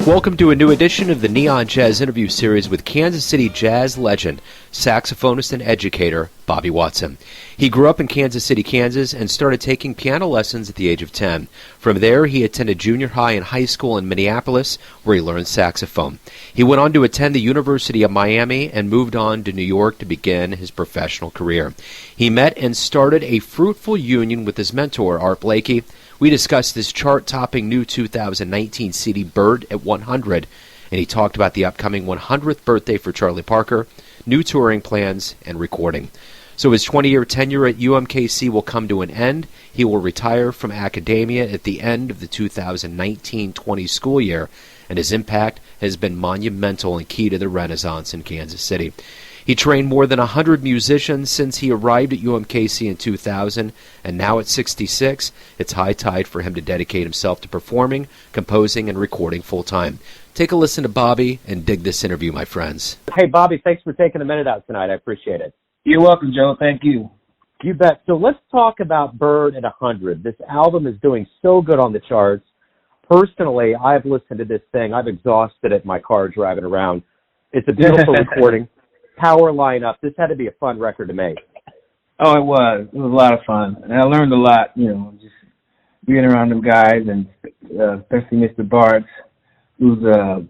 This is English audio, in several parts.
Welcome to a new edition of the Neon Jazz interview series with Kansas City jazz legend, saxophonist and educator, Bobby Watson. He grew up in Kansas City, Kansas, and started taking piano lessons at the age of 10. From there, he attended junior high and high school in Minneapolis, where he learned saxophone. He went on to attend the University of Miami and moved on to New York to begin his professional career. He met and started a fruitful union with his mentor, Art Blakey. We discussed this chart-topping new 2019 CD, Bird at 100, and he talked about the upcoming 100th birthday for Charlie Parker, new touring plans, and recording. So his 20-year tenure at UMKC will come to an end. He will retire from academia at the end of the 2019-20 school year, and his impact has been monumental and key to the Renaissance in Kansas City. He trained more than 100 musicians since he arrived at UMKC in 2000, and now at 66, it's high tide for him to dedicate himself to performing, composing, and recording full-time. Take a listen to Bobby and dig this interview, my friends. Hey, Bobby, thanks for taking a minute out tonight. I appreciate it. You're welcome, Joe. Thank you. You bet. So let's talk about Bird at 100. This album is doing so good on the charts. Personally, I've listened to this thing. I've exhausted it in my car driving around. It's a beautiful recording. Power lineup. This had to be a fun record to make. Oh, it was. It was a lot of fun. And I learned a lot, just being around them guys, and especially Mr. Bartz, who's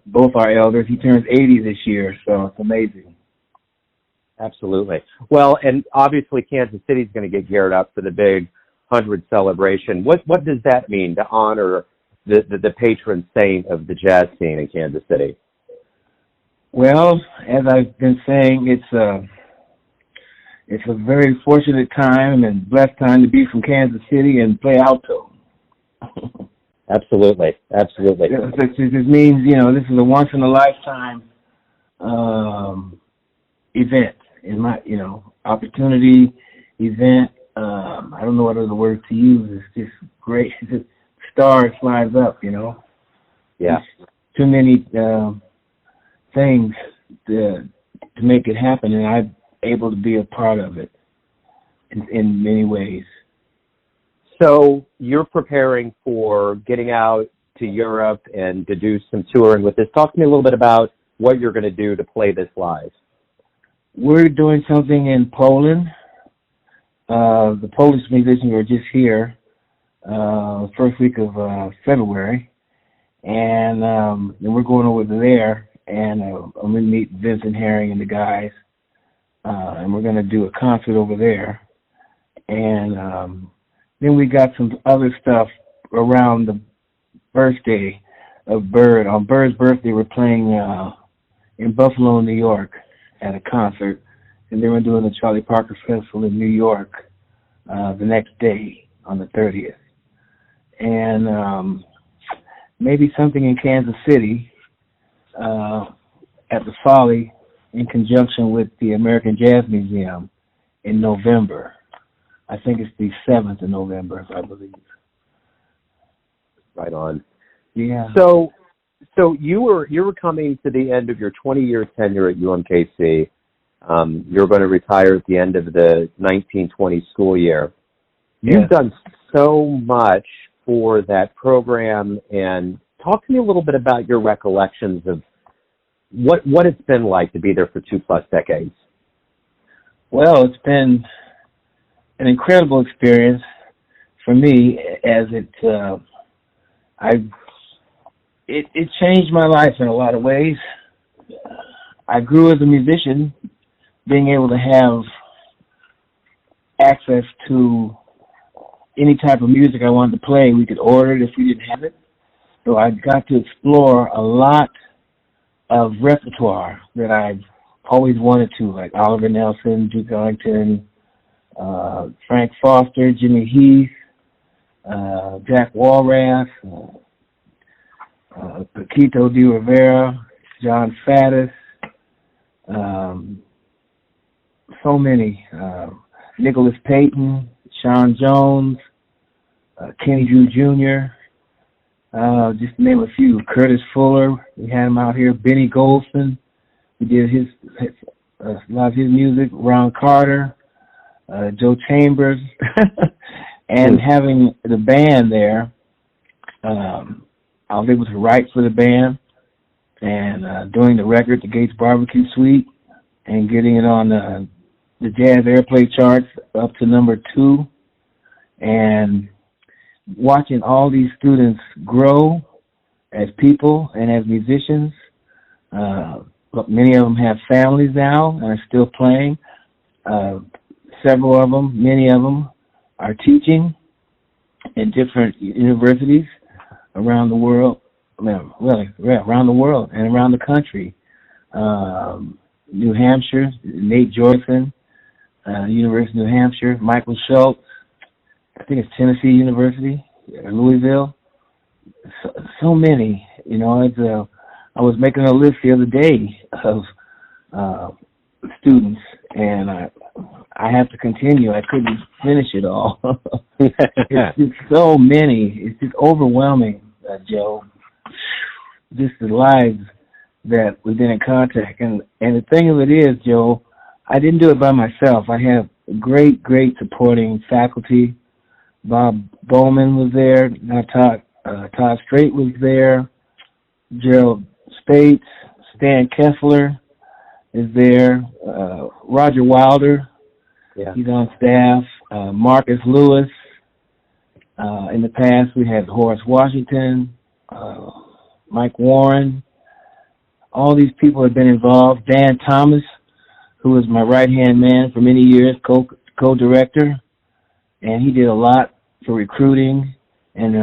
both our elders. He turns 80 this year, so it's amazing. Absolutely. Well, and obviously Kansas City's going to get geared up for the big 100 celebration. What does that mean to honor the patron saint of the jazz scene in Kansas City? Well, as I've been saying, it's a very fortunate time and blessed time to be from Kansas City and play alto. Absolutely. It just means, this is a once-in-a-lifetime event, in my, opportunity, event. I don't know what other word to use. It's just great. It's just stars flies up, Yeah. There's too many things to make it happen, and I'm able to be a part of it in many ways. So you're preparing for getting out to Europe and to do some touring with this. Talk to me a little bit about what you're going to do to play this live. We're doing something in Poland. The Polish musicians were just here first week of February, and then we're going over there, and I'm going to meet Vincent Herring and the guys, and we're going to do a concert over there. And then we got some other stuff around the birthday of Bird. On Bird's birthday, we're playing in Buffalo, New York at a concert, and then we're doing the Charlie Parker Festival in New York the next day on the 30th. And maybe something in Kansas City at the Folly in conjunction with the American Jazz Museum in November. I think it's the 7th of November, I believe. Right on. Yeah. So you were coming to the end of your 20-year tenure at UMKC. You're going to retire at the end of the 1920 school year. You've done so much for that program, and talk to me a little bit about your recollections of what it's been like to be there for 2+ decades. Well, it's been an incredible experience for me, as it changed my life in a lot of ways. I grew as a musician, being able to have access to any type of music I wanted to play. We could order it if we didn't have it. So I got to explore a lot of repertoire that I've always wanted to, like Oliver Nelson, Duke Ellington, Frank Foster, Jimmy Heath, Jack Walrath, Paquito de Rivera, John Faddis, so many, Nicholas Payton, Sean Jones, Kenny Drew Jr., just to name a few. Curtis Fuller, we had him out here. Benny Golson, we did a lot of his music. Ron Carter, Joe Chambers, and having the band there, I was able to write for the band and doing the record, the Gates Barbecue Suite, and getting it on the jazz airplay charts up to #2, and watching all these students grow as people and as musicians. Many of them have families now and are still playing. Several of them, many of them, are teaching in different universities around the world. Really, around the world and around the country. New Hampshire, Nate Jordan, University of New Hampshire, Michael Schultz, I think it's Tennessee University, Louisville. So many, I was making a list the other day of students, and I have to continue. I couldn't finish it all. It's just so many. It's just overwhelming, Joe. Just the lives that we've been in contact. And the thing of it is, Joe, I didn't do it by myself. I have great supporting faculty. Bob Bowman was there. Todd Strait was there. Gerald Spates, Stan Kessler is there. Roger Wilder, he's on staff. Marcus Lewis. In the past, we had Horace Washington, Mike Warren. All these people have been involved. Dan Thomas, who was my right-hand man for many years, co-director, and he did a lot for recruiting and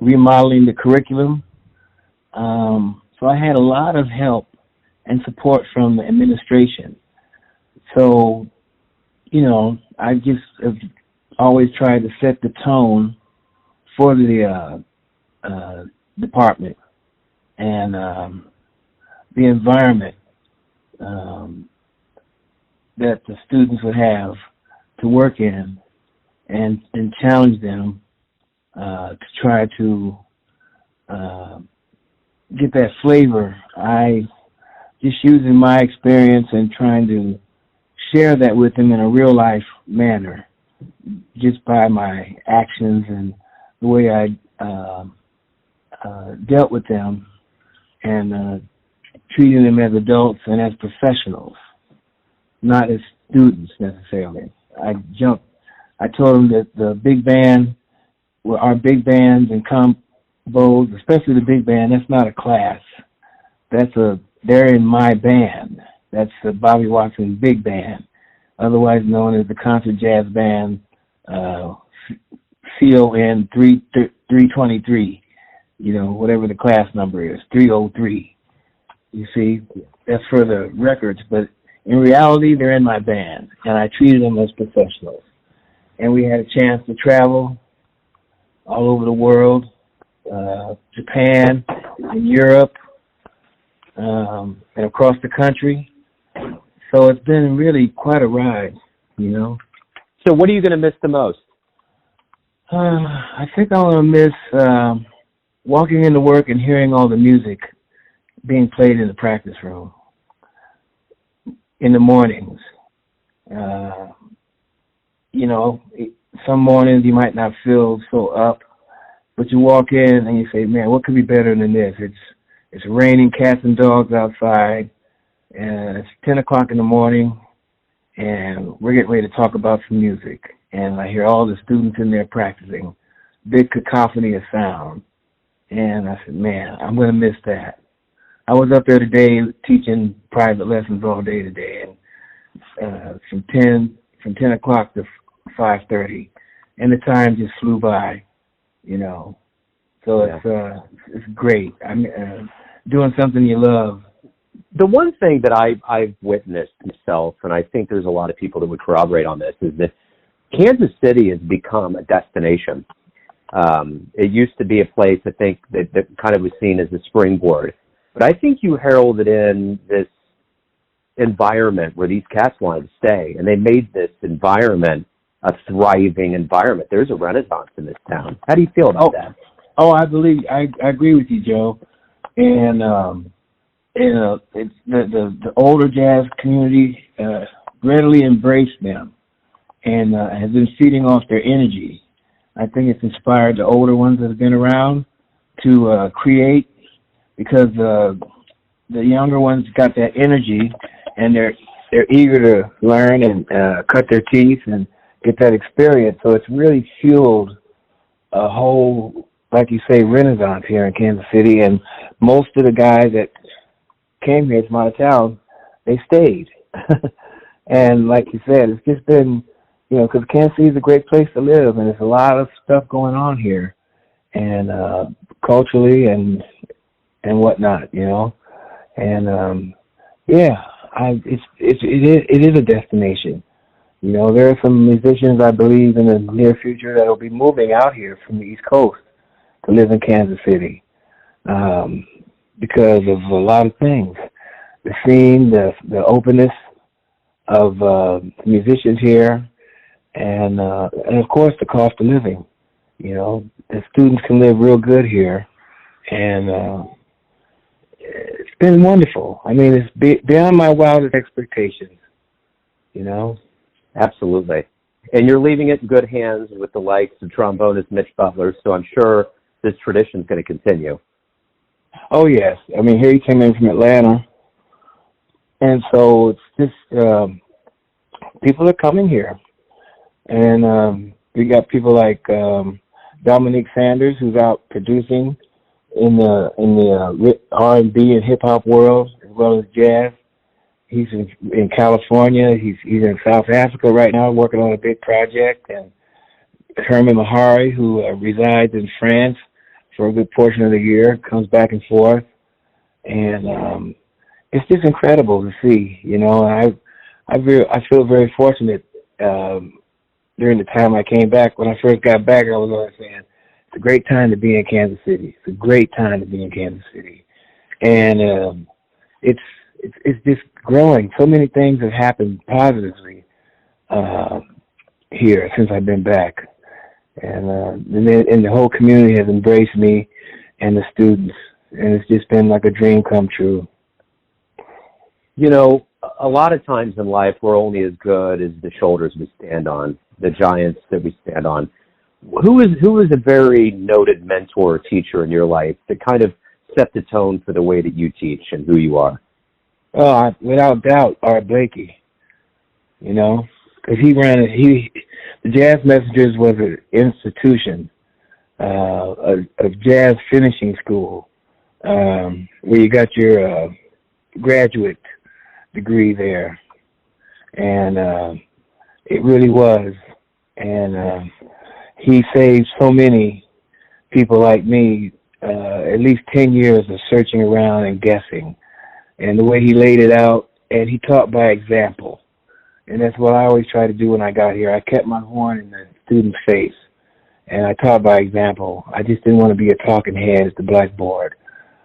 remodeling the curriculum. So I had a lot of help and support from the administration. So, I just have always tried to set the tone for the department and the environment that the students would have to work in, and challenge them to try to get that flavor. I just using my experience and trying to share that with them in a real life manner, just by my actions and the way I dealt with them, and treating them as adults and as professionals, not as students necessarily. I told them that the big band, our big bands and combos, especially the big band, that's not a class. They're in my band. That's the Bobby Watson Big Band, otherwise known as the Concert Jazz Band, CON 323, whatever the class number is, 303. You see, that's for the records, but in reality, they're in my band, and I treated them as professionals. And we had a chance to travel all over the world, Japan, and Europe, and across the country. So it's been really quite a ride, So what are you going to miss the most? I think I'm going to miss walking into work and hearing all the music being played in the practice room in the mornings. Some mornings you might not feel so up, but you walk in and you say, man, what could be better than this? It's raining cats and dogs outside, and it's 10 o'clock in the morning, and we're getting ready to talk about some music. And I hear all the students in there practicing, big cacophony of sound. And I said, man, I'm going to miss that. I was up there today teaching private lessons all day today, and from 10 o'clock to 5:30, and the time just flew by, So it's great. I'm doing something you love. The one thing that I've witnessed myself, and I think there's a lot of people that would corroborate on this, is that Kansas City has become a destination. It used to be a place, I think, that kind of was seen as a springboard. But I think you heralded in this environment where these cats wanted to stay, and they made this environment a thriving environment. There's a renaissance in this town. How do you feel about that? Oh, I agree with you, Joe. And it's the older jazz community readily embraced them and has been feeding off their energy. I think it's inspired the older ones that have been around to create because the younger ones got that energy, and they're eager to learn and cut their teeth and get that experience. So it's really fueled a whole, like you say, renaissance here in Kansas City. And most of the guys that came here from out of town, they stayed. And like you said, it's just been, because Kansas City is a great place to live, and there's a lot of stuff going on here, and culturally and whatnot, and it is a destination. There are some musicians, I believe, in the near future that will be moving out here from the East Coast to live in Kansas City because of a lot of things. The scene, the openness of musicians here, and of course the cost of living. The students can live real good here, and it's been wonderful. I mean, it's beyond my wildest expectations. Absolutely. And you're leaving it in good hands with the likes of trombonist Mitch Butler, so I'm sure this tradition is going to continue. Oh, yes. I mean, here he came in from Atlanta, and so it's just people are coming here. And we got people like Dominique Sanders, who's out producing in the R&B and hip-hop world, as well as jazz. He's in California. He's in South Africa right now working on a big project. And Herman Mahari, who resides in France for a good portion of the year, comes back and forth. And it's just incredible to see, I feel very fortunate during the time I came back. When I first got back, I was always saying, it's a great time to be in Kansas City. It's a great time to be in Kansas City. And it's just growing. So many things have happened positively here since I've been back. And the whole community has embraced me and the students. And it's just been like a dream come true. A lot of times in life, we're only as good as the shoulders we stand on, the giants that we stand on. Who is a very noted mentor or teacher in your life that kind of set the tone for the way that you teach and who you are? Oh, without doubt, Art Blakey. Because the Jazz Messengers was an institution, a jazz finishing school, where you got your graduate degree there, and it really was. And he saved so many people like me at least 10 years of searching around and guessing. And the way he laid it out, and he taught by example. And that's what I always tried to do when I got here. I kept my horn in the student's face, and I taught by example. I just didn't want to be a talking head at the blackboard.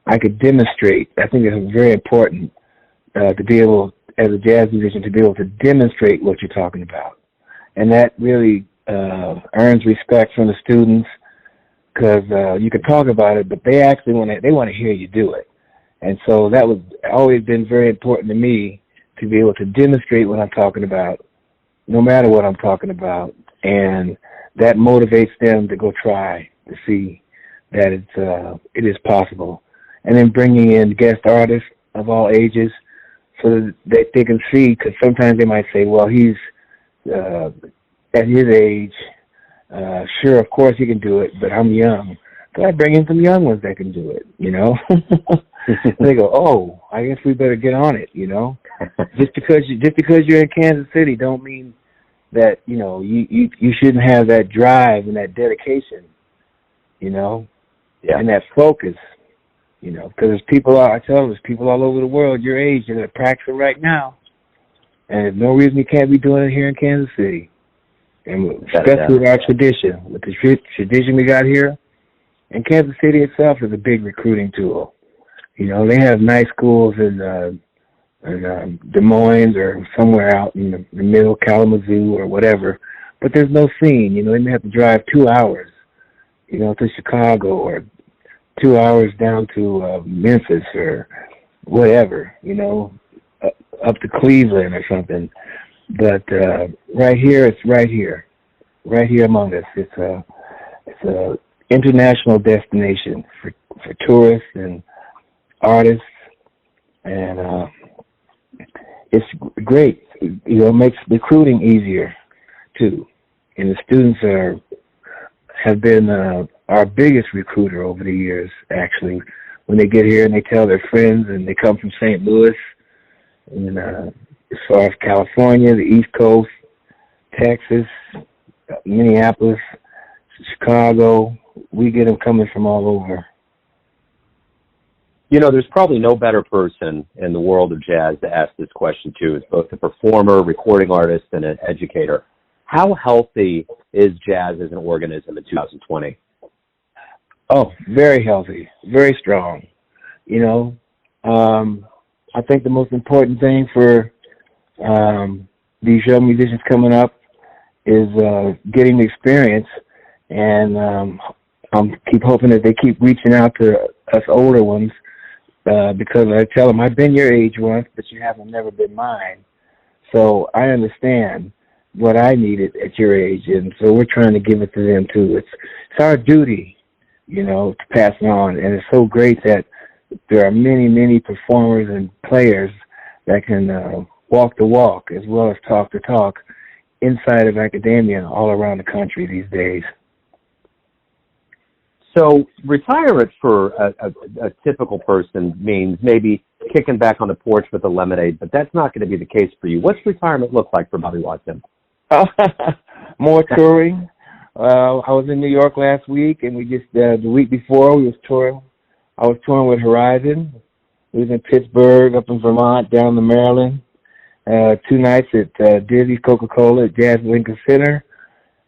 I could demonstrate. I think it's very important to be able, as a jazz musician, to be able to demonstrate what you're talking about. And that really earns respect from the students, because you can talk about it, but they actually want to hear you do it. And so that was always been very important to me, to be able to demonstrate what I'm talking about, no matter what I'm talking about. And that motivates them to go try to see that it is possible. And then bringing in guest artists of all ages so that they can see, because sometimes they might say, well, he's at his age, sure, of course he can do it, but I'm young. So I bring in some young ones that can do it, They go, oh, I guess we better get on it, Just because you're in Kansas City don't mean that, you shouldn't have that drive and that dedication, Yeah. and that focus, because there's people all over the world your age that are practicing right now, and there's no reason you can't be doing it here in Kansas City. And especially with our tradition, with the tradition we got here, and Kansas City itself is a big recruiting tool. They have nice schools in Des Moines or somewhere out in the middle, Kalamazoo or whatever, but there's no scene. They may have to drive 2 hours, to Chicago, or 2 hours down to Memphis or whatever, up to Cleveland or something. But right here, it's right here among us. It's a international destination for tourists and artists, and it's great. It makes recruiting easier too. And the students have been our biggest recruiter over the years. Actually, when they get here and they tell their friends, and they come from St. Louis, and as far as California, the East Coast, Texas, Minneapolis, Chicago, we get them coming from all over. You know, there's probably no better person in the world of jazz to ask this question to, as both a performer, recording artist, and an educator. How healthy is jazz as an organism in 2020? Oh, very healthy, very strong. You know, I think the most important thing for these young musicians coming up is getting the experience, and I keep hoping that they keep reaching out to us older ones, because I tell them, I've been your age once, but you haven't never been mine. So I understand what I needed at your age, and so we're trying to give it to them too. It's our duty, you know, to pass it on, and it's so great that there are many, many performers and players that can walk the walk as well as talk the talk inside of academia all around the country these days. So retirement for a typical person means maybe kicking back on the porch with a lemonade, but that's not going to be the case for you. What's retirement look like for Bobby Watson? More touring. I was in New York last week, and we just the week before we was touring. I was touring with Horizon. We was in Pittsburgh, up in Vermont, down to Maryland. 2 nights at Disney's Coca-Cola at Jazz Lincoln Center.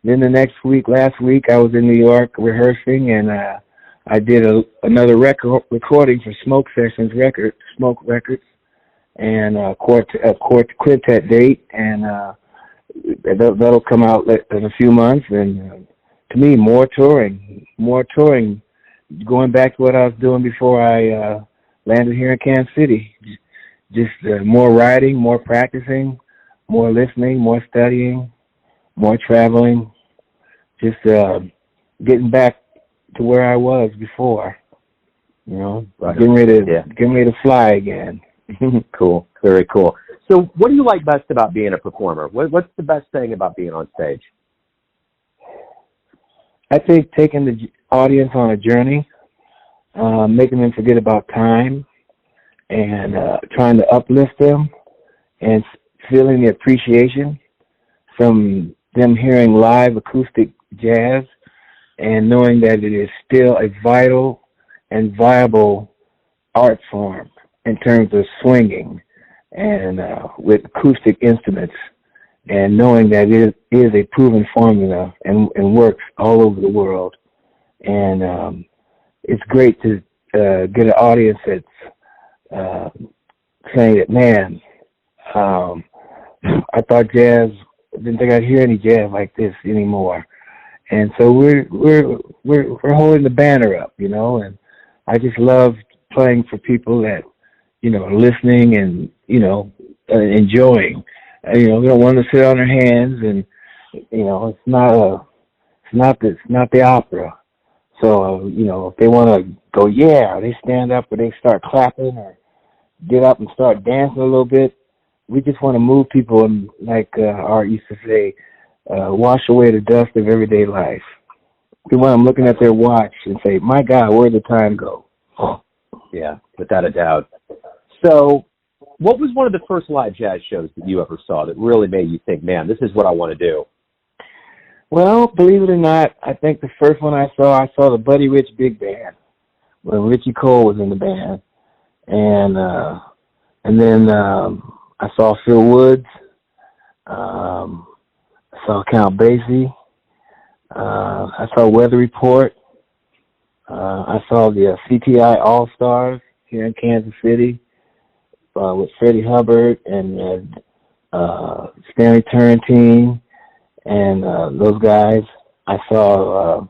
Then the next week, last week, I was in New York rehearsing, and I did another recording for Smoke Records, and a quintet date, and that'll come out in a few months. And to me, more touring, going back to what I was doing before I landed here in Kansas City. Just more writing, more practicing, more listening, more studying, more traveling, just getting back to where I was before, you know, right. getting ready to fly again. Cool, very cool. So what do you like best about being a performer? What's the best thing about being on stage? I think taking the audience on a journey, making them forget about time, and trying to uplift them, and feeling the appreciation from them hearing live acoustic jazz, and knowing that it is still a vital and viable art form in terms of swinging and with acoustic instruments, and knowing that it is a proven formula and works all over the world. And it's great to get an audience that's saying that, man, I thought jazz, didn't think I'd hear any jazz like this anymore. And so we're holding the banner up, you know, and I just love playing for people that, you know, are listening and, you know, enjoying. You know, we don't want to sit on their hands, and, you know, it's not the opera. So, you know, if they want to go, yeah, they stand up or they start clapping or get up and start dancing a little bit. We just want to move people, and like Art used to say, wash away the dust of everyday life. We want them looking at their watch and say, my God, where'd the time go? Yeah, without a doubt. So what was one of the first live jazz shows that you ever saw that really made you think, man, this is what I want to do? Well, believe it or not, I think the first one I saw the Buddy Rich Big Band, when Richie Cole was in the band. And then I saw Phil Woods. I saw Count Basie. I saw Weather Report. I saw the CTI All-Stars here in Kansas City with Freddie Hubbard and Stanley Turrentine and those guys. I saw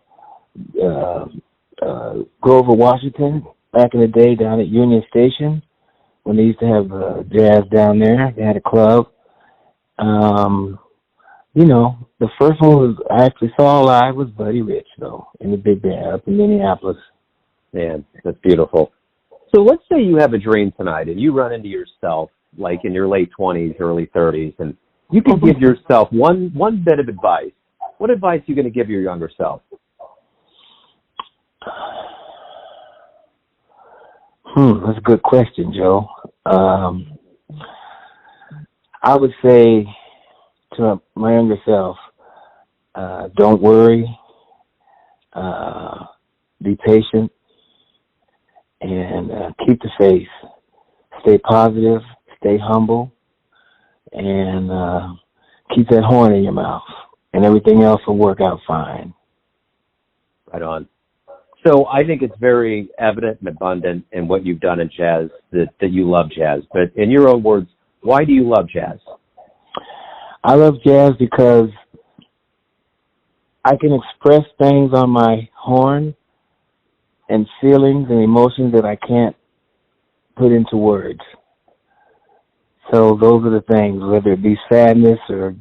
Grover Washington back in the day down at Union Station when they used to have jazz down there. They had a club. You know, the first one I actually saw live was Buddy Rich, though, in the big band up in Minneapolis. Man, that's beautiful. So let's say you have a dream tonight and you run into yourself like in your late 20s, early 30s, and you can give yourself one bit of advice. What advice are you going to give your younger self? That's a good question, Joe. I would say to my younger self, don't worry, be patient, and keep the faith. Stay positive, stay humble, and keep that horn in your mouth, and everything else will work out fine. Right on. So I think it's very evident and abundant in what you've done in jazz that you love jazz. But in your own words, why do you love jazz? I love jazz because I can express things on my horn and feelings and emotions that I can't put into words. So those are the things, whether it be sadness or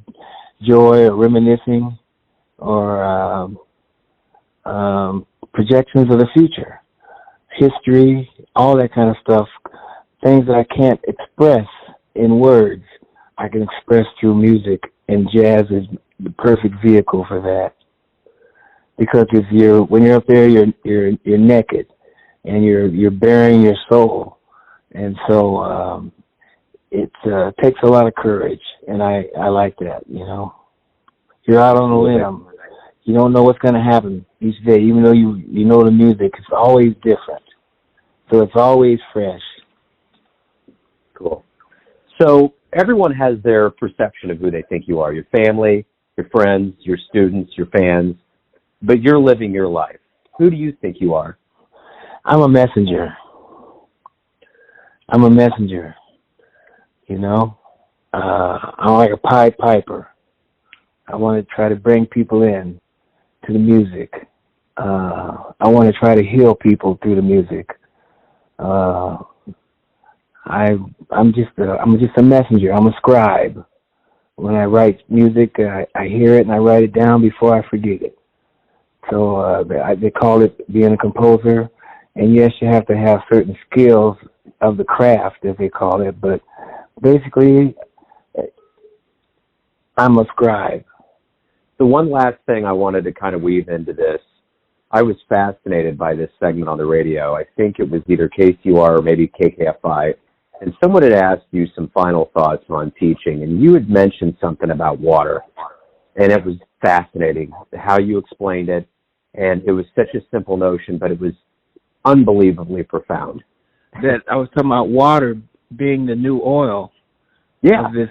joy or reminiscing or projections of the future, history, all that kind of stuff, things that I can't express in words, I can express through music, and jazz is the perfect vehicle for that. Because when you're up there, you're naked, and you're bearing your soul, and so it takes a lot of courage, and I like that. You know, you're out on a limb. You don't know what's going to happen each day, even though you know the music. It's always different, so it's always fresh. Cool. So everyone has their perception of who they think you are, your family, your friends, your students, your fans, but you're living your life. Who do you think you are? I'm a messenger. You know, I'm like a Pied Piper. I want to try to bring people in to the music. I want to try to heal people through the music. I'm just a messenger. I'm a scribe. When I write music, I hear it and I write it down before I forget it. So they call it being a composer. And yes, you have to have certain skills of the craft, as they call it. But basically, I'm a scribe. The one last thing I wanted to kind of weave into this, I was fascinated by this segment on the radio. I think it was either KCUR or maybe KKFI. And someone had asked you some final thoughts on teaching, and you had mentioned something about water. And it was fascinating how you explained it. And it was such a simple notion, but it was unbelievably profound. That I was talking about water being the new oil of this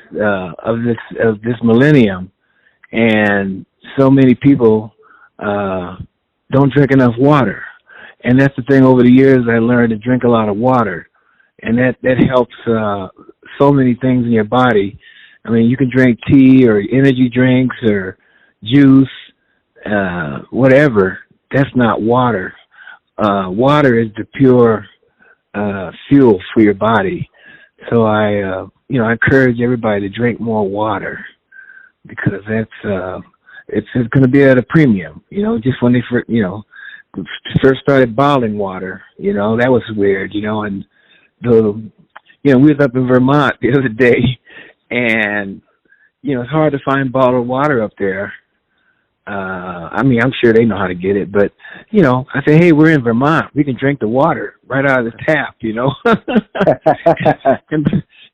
millennium. And so many people don't drink enough water. And that's the thing, over the years I learned to drink a lot of water. And that helps so many things in your body. I mean, you can drink tea or energy drinks or juice, whatever. That's not water. Water is the pure fuel for your body. So I encourage everybody to drink more water, because that's it's going to be at a premium. You know, just when they first started bottling water, that was weird. And we was up in Vermont the other day, and it's hard to find bottled water up there. I mean, I'm sure they know how to get it, but I say, hey, we're in Vermont, we can drink the water right out of the tap,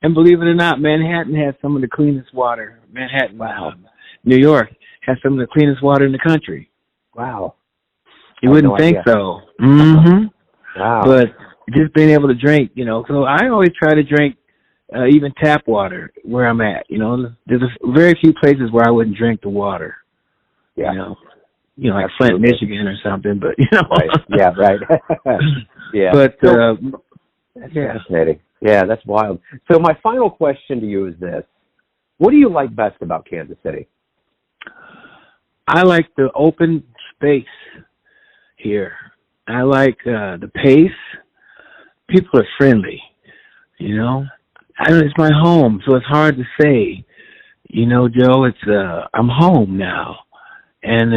and believe it or not, Manhattan has some of the cleanest water. Manhattan, wow. New York has some of the cleanest water in the country. Wow. You wouldn't think so. Mm-hmm. Wow. But just being able to drink, so I always try to drink even tap water where I'm at. There's very few places where I wouldn't drink the water. Yeah. Like Flint, Michigan or something, but Right. Yeah, right. Yeah. But that's fascinating. Yeah, that's wild. So my final question to you is this. What do you like best about Kansas City? I like the open space here. I like the pace. People are friendly, it's my home, so it's hard to say, Joe, I'm home now. And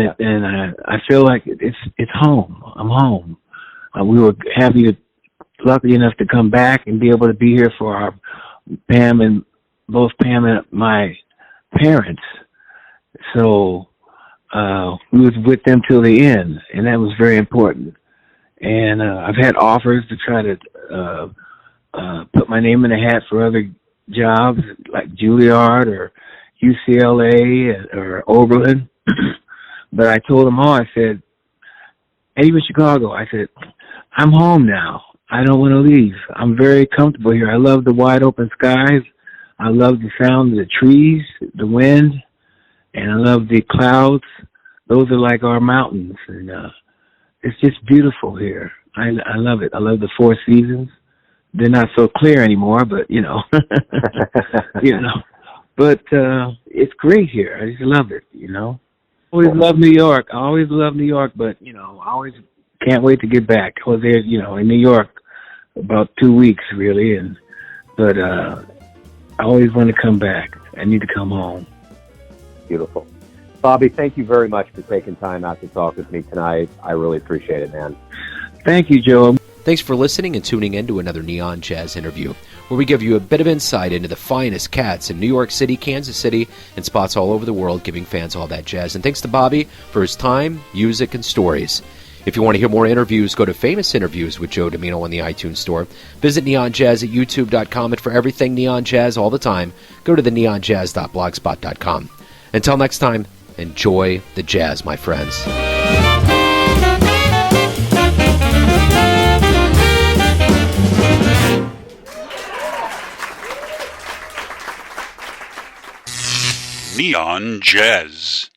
I feel like it's home. I'm home. We were happy to lucky enough to come back and be able to be here for our both Pam and my parents. So we was with them till the end, and that was very important. And I've had offers to try to put my name in the hat for other jobs like Juilliard or UCLA or Oberlin. But I told them all, I said, even Chicago, I said, I'm home now. I don't want to leave. I'm very comfortable here. I love the wide open skies. I love the sound of the trees, the wind, and I love the clouds. Those are like our mountains, and it's just beautiful here. I love it. I love the four seasons. They're not so clear anymore, but you know, But it's great here. I just love it. Always love New York. I always love New York, but I always can't wait to get back. I was there, in New York about 2 weeks really, but I always want to come back. I need to come home. Beautiful. Bobby, thank you very much for taking time out to talk with me tonight. I really appreciate it, man. Thank you, Joe. Thanks for listening and tuning in to another Neon Jazz interview, where we give you a bit of insight into the finest cats in New York City, Kansas City, and spots all over the world, giving fans all that jazz. And thanks to Bobby for his time, music, and stories. If you want to hear more interviews, go to Famous Interviews with Joe Domino on the iTunes Store. Visit Neon Jazz at youtube.com, and for everything Neon Jazz all the time, go to the neonjazz.blogspot.com. Until next time, enjoy the jazz, my friends. Neon Jazz.